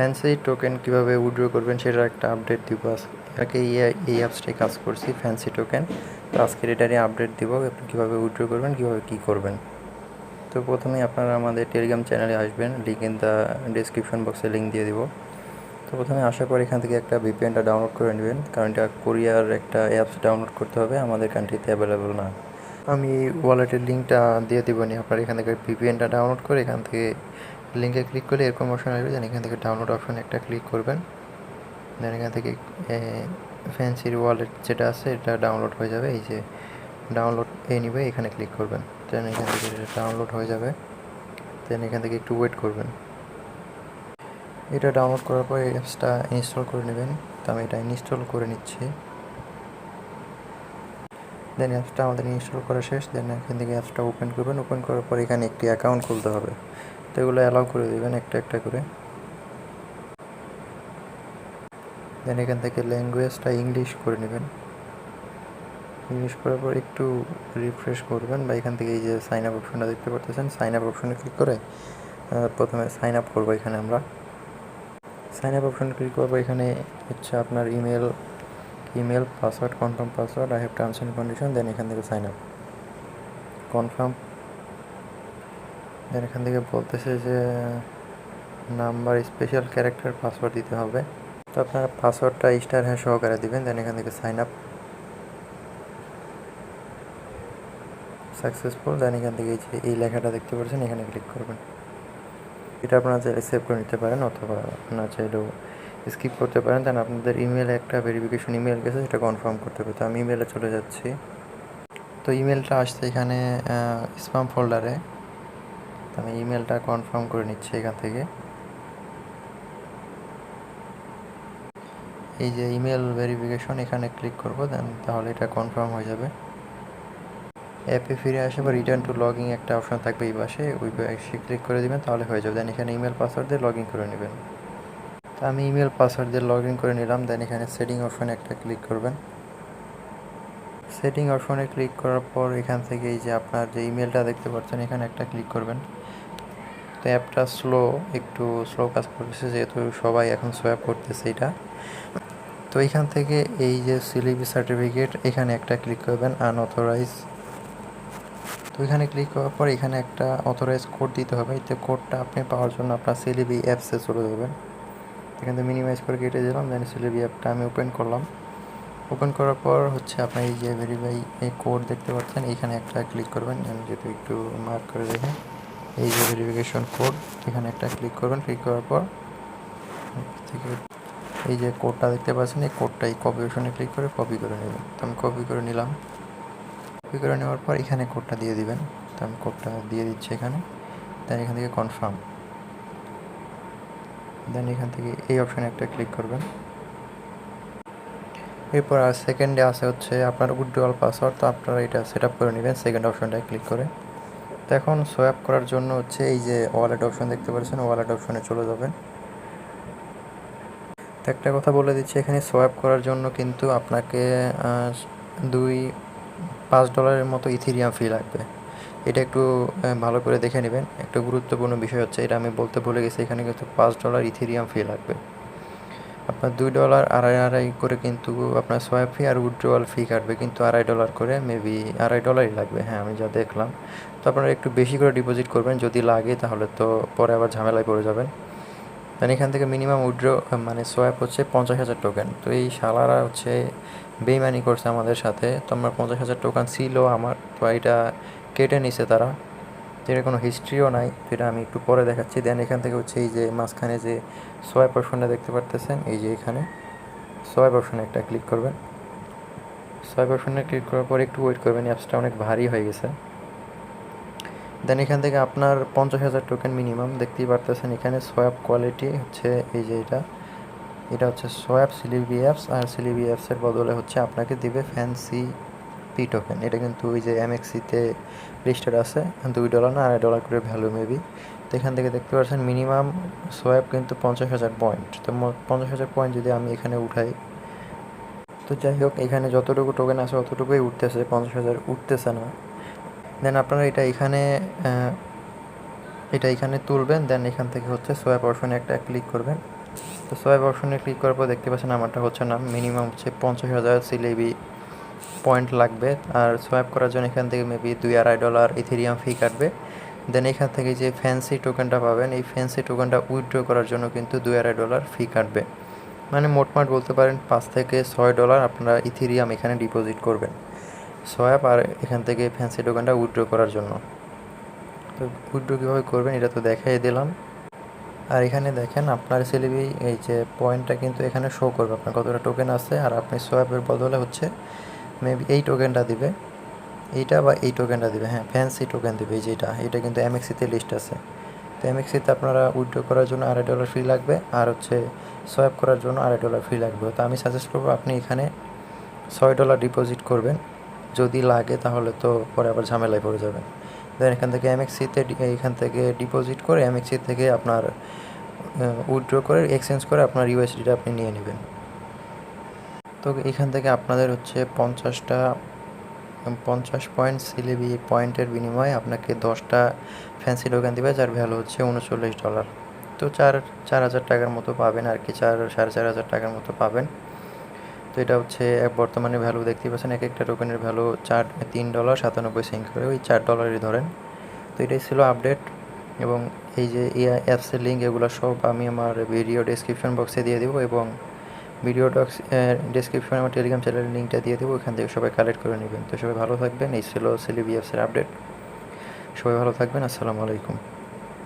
Fancy token কীভাবে withdraw করবেন সেটার একটা আপডেট দিব আজকে। এই অ্যাপসটাই কাজ করছি ফ্যান্সি টোকেন, তো আজকের এটারই আপডেট দিব আপনি কীভাবে উইথড্র করবেন, কীভাবে কী করবেন। তো প্রথমেই আপনারা আমাদের টেলিগ্রাম চ্যানেলে আসবেন, লিঙ্ক ইন দ্য ডিসক্রিপশন বক্সে লিঙ্ক দিয়ে দিব। তো প্রথমে আসার পর এখান থেকে একটা ভিপিএনটা ডাউনলোড করে নেবেন, কারণ এটা কোরিয়ার একটা অ্যাপস ডাউনলোড করতে হবে, আমাদের কান্ট্রিতে অ্যাভেলেবল না। আমি ওয়ালেটের লিঙ্কটা দিয়ে দেবনি, আপনারা এখান থেকে ভিপিএনটা ডাউনলোড করে এখান থেকে লিঙ্কে ক্লিক করলে এরকম অপশন আসবে, দেন এখান থেকে ডাউনলোড অপশন একটা ক্লিক করবেন। দেন এখান থেকে ফ্যান্সির ওয়ালেট যেটা আছে এটা ডাউনলোড হয়ে যাবে, এই যে ডাউনলোড নিবে এখানে ক্লিক করবেন। দেন এখান থেকে ডাউনলোড হয়ে যাবে, দেন এখান থেকে একটু ওয়েট করবেন। এটা ডাউনলোড করার পর এই অ্যাপসটা ইনস্টল করে নেবেন, তো আমি এটা ইনস্টল করে নিচ্ছি। দেন অ্যাপসটা আমাদের ইনস্টল করা শেষ। দেন এখান থেকে অ্যাপসটা ওপেন করবেন, ওপেন করার পর এখানে একটি অ্যাকাউন্ট খুলতে হবে, তো এগুলো অ্যালাউ করে দেবেন একটা একটা করে। দেন এখান থেকে ল্যাঙ্গুয়েজটা ইংলিশ করে নেবেন, ইংলিশ করার পর একটু রিফ্রেশ করবেন, বা এখান থেকে এই যে সাইন আপ অপশনটা দেখতে পাচ্ছেন, সাইন আপ অপশনে ক্লিক করে প্রথমে সাইন আপ করবো। এখানে আমরা সাইন আপ অপশনে ক্লিক করবো, এখানে হচ্ছে আপনার email password, confirm password, I have terms and condition. Then এখান থেকে সাইন আপ কনফার্ম। দেন এখান থেকে বলতেছে যে নাম্বার স্পেশাল ক্যারেক্টার পাসওয়ার্ড দিতে হবে, তো আপনারা পাসওয়ার্ডটা স্টার হ্যাশ সহকারে দিবেন। দেন এখান থেকে সাইন আপ সাকসেসফুল। দেন এখান থেকে এই লেখাটা দেখতে পাচ্ছেন, এখানে ক্লিক করবেন। এটা আপনারা চাইলে সেভ করে নিতে পারেন, অথবা না চাইলেও স্কিপ করতে পারেন। দেন আপনাদের ইমেলে একটা ভেরিফিকেশন ইমেল গেছে, সেটা কনফার্ম করতে হবে। তো আমি ইমেলে চলে যাচ্ছি, তো ইমেলটা আসছে এখানে স্প্যাম ফোল্ডারে, তো আমি ইমেলটা কনফার্ম করে নিচ্ছি এখান থেকে। এই যে ইমেল ভেরিফিকেশন, এখানে ক্লিক করব, দেন তাহলে এটা কনফার্ম হয়ে যাবে। অ্যাপে ফিরে আসে বা রিটার্ন টু লগইন একটা অপশন থাকবে এই পাশে, ওই পাশে ক্লিক করে দেবেন, তাহলে হয়ে যাবে। দেন এখানে ইমেল পাসওয়ার্ড দিয়ে লগ ইন করে নেবেন। তো আমি ইমেল পাসওয়ার্ড দিয়ে লগ ইন করে নিলাম। দেন এখানে সেটিং অপশনে একটা ক্লিক করবেন। সেটিং অপশনে ক্লিক করার পর এখান থেকে এই যে আপনার যে ইমেলটা দেখতে পাচ্ছেন, এখানে একটা ক্লিক করবেন। তো অ্যাপটা একটু স্লো কাজ করতেছে, যেহেতু সবাই এখন সোয়াপ করতেছে এটা। তো এখান থেকে এই যে CeleBe সার্টিফিকেট, এখানে একটা ক্লিক করবেন, আনঅথরাইজ। তো এখানে ক্লিক করার পর এখানে একটা অথরাইজ কোড দিতে হবে, তো কোডটা আপনি পাওয়ার জন্য আপনার CeleBe অ্যাপসে চলে যাবেন। এখান থেকে মিনিমাইজ করে কেটে দিলাম। দেন CeleBe অ্যাপটা আমি ওপেন করলাম। ওপেন করার পর হচ্ছে আপনার এই যে ভেরিফাই এই কোড দেখতে পাচ্ছেন, এইখানে একটা ক্লিক করবেন। আমি যেহেতু একটু মার্ক করে দেখেন, এই যে ভেরিফিকেশন কোড, এখানে একটা ক্লিক করবেন। ক্লিক করার পর থেকে এই যে কোডটা দেখতে পাচ্ছেন, এই কোডটাই কপি অপশনে ক্লিক করে কপি করে নেবেন। তো আমি কপি করে নিলাম। কপি করে নেওয়ার পর এখানে কোডটা দিয়ে দিবেন, তো আমি কোডটা দিয়ে দিচ্ছি এখানে। দেন এখান থেকে কনফার্ম। দেন এখান থেকে এই অপশানে একটা ক্লিক করবেন। এরপর আর সেকেন্ডে আছে হচ্ছে আপনার উইথড্রয়াল পাসওয়ার্ড, তো আপনারা এটা সেট আপ করে নেবেন সেকেন্ড অপশনটায় ক্লিক করে। তো এখন সোয়াপ করার জন্য হচ্ছে এই যে ওয়ালেট অপশন দেখতে পাচ্ছেন, ওয়ালেট অপশনে চলে যাবেন। তো একটা কথা বলে দিচ্ছি, এখানে সোয়াপ করার জন্য কিন্তু আপনাকে $5 মতো ইথেরিয়াম ফি লাগবে। এটা একটু ভালো করে দেখে নেবেন। একটা গুরুত্বপূর্ণ বিষয় হচ্ছে, এটা আমি বলতে ভুলে গেছি, এখানে কিন্তু $5 ইথেরিয়াম ফি লাগবে। আপনার $2 আড়াই করে কিন্তু আপনার সোয়াপ ফি আর উইথড্রয়াল ফি কাটবে, কিন্তু $2.5 করে, মেবি $2.5 লাগবে, হ্যাঁ আমি যা দেখলাম। তো আপনারা একটু বেশি করে ডিপোজিট করবেন, যদি লাগে তাহলে তো পরে আবার ঝামেলায় পড়ে যাবেন। দেন এখান থেকে মিনিমাম মানে সোয়াপ হচ্ছে 50,000 টোকেন। তো এই শালারা হচ্ছে বেইমানি করছে আমাদের সাথে, তো আমার 50,000 টোকেন ছিল আমার, তো এটা কেটে নিছে তারা। যেটা কোনো হিস্ট্রিও নাই, যেটা আমি একটু পরে দেখাচ্ছি। দেন এখান থেকে হচ্ছে এই যে মাঝখানে যে সোয়াইপ অপশনটা দেখতে পারতেছেন, এই যে এখানে সোয়াইপ অপশনে একটা ক্লিক করবেন। সোয়াইপ অপশনে ক্লিক করার পর একটু ওয়েট করবেন, অ্যাপসটা অনেক ভারী হয়ে গেছে। দেন এখান থেকে আপনার 50,000 টোকেন মিনিমাম দেখতেই পারতেছেন। এখানে সোয়াপ কোয়ালিটি হচ্ছে এই যে এটা হচ্ছে সোয়াপ CeleBe অ্যাপস, আর CeleBe অ্যাপসের বদলে হচ্ছে আপনাকে দিবে ফ্যান্সি পি টোকেন। এটা কিন্তু ওই যে MXC-তে লিস্টেড আছে, $2 না $2.5 করে ভ্যালু মেবি। তো এখান থেকে দেখতে পাচ্ছেন মিনিমাম সোয়াপ কিন্তু 50,000 পয়েন্ট। তো 50,000 পয়েন্ট যদি আমি এখানে উঠাই, তো যাই হোক এখানে যতটুকু টোকেন আছে অতটুকুই উঠতেছে, 50,000 উঠতেছে না। দেন আপনারা এটা এখানে তুলবেন। দেন এখান থেকে হচ্ছে সোয়াপ অপশনে একটা ক্লিক করবেন। তো সোয়াইপ অপশনে ক্লিক করার পর দেখতে পাচ্ছেন আমারটা হচ্ছে না, মিনিমাম হচ্ছে 50,000 CeleBe পয়েন্ট লাগবে। আর সোয়াইপ করার জন্য এখান থেকে মেবি $2-2.5 ইথেরিয়াম ফি কাটবে। দেন এখান থেকে যে ফ্যান্সি টোকেনটা পাবেন, এই ফ্যান্সি টোকেনটা উইথড্র করার জন্য কিন্তু $2-2.5 ফি কাটবে। মানে মোটমাট বলতে পারেন $5 থেকে $6 আপনারা ইথেরিয়াম এখানে ডিপোজিট করবেন সোয়াইপ আর এখান থেকে ফ্যান্সি টোকেনটা উইথড্র করার জন্য। তো উইথড্র কীভাবে করবেন এটা তো দেখাই দিলাম। আর এখানে দেখেন আপনার CeleBe এই যে পয়েন্টটা কিন্তু এখানে শো করবে আপনার কতটা টোকেন আছে। আর আপনি সোয়াইপের বদলে হচ্ছে মেবি এই টোকেনটা দিবে, এইটা বা এই টোকেনটা দিবে, হ্যাঁ ফ্যান্সি টোকেন দিবে এই যেটা, এটা কিন্তু MXCতে লিস্ট আছে। তো MXCতে আপনারা উইথড্র করার জন্য $2.5 ফি লাগবে, আর হচ্ছে সোয়াইপ করার জন্য $2.5 ফি লাগবে। তো আমি সাজেস্ট করবো আপনি এখানে $6 ডিপোজিট করবেন, যদি লাগে তাহলে তো পরে আবার ঝামেলায় পড়ে যাবেন। দেন এখান থেকে MXCতে এখান থেকে ডিপোজিট করে MXC থেকে আপনার উইথড্র করে এক্সচেঞ্জ করে আপনার USDটা আপনি নিয়ে নেবেন। তো এখান থেকে আপনাদের হচ্ছে 50 পয়েন্ট CeleBe পয়েন্টের বিনিময়ে আপনাকে 10টা ফ্যান্সি টোকেন দেবে, যার ভ্যালু হচ্ছে $39। তো 4,000 টাকার মতো পাবেন আর কি, 4,500 টাকার মতো পাবেন। তো এটা হচ্ছে বর্তমানে ভ্যালু দেখতে পাচ্ছেন, এক একটা টোকেনের ভ্যালু $3.97 করে, ওই $4 ধরেন। তো এটাই ছিল আপডেট। এবং এই যে অ্যাপসের লিঙ্ক এগুলো সব আমি আমার ভিডিও ডেসক্রিপশন বক্সে দিয়ে দেবো, এবং ভিডিও ডেসক্রিপশনে আমার টেলিগ্রাম চ্যানেলের লিঙ্কটা দিয়ে দেবো, ওখান থেকে সবাই কালেক্ট করে নেবেন। তো সবাই ভালো থাকবেন। এই ছিল CeleBe অ্যাপসের আপডেট। সবাই ভালো থাকবেন। আসসালামু আলাইকুম।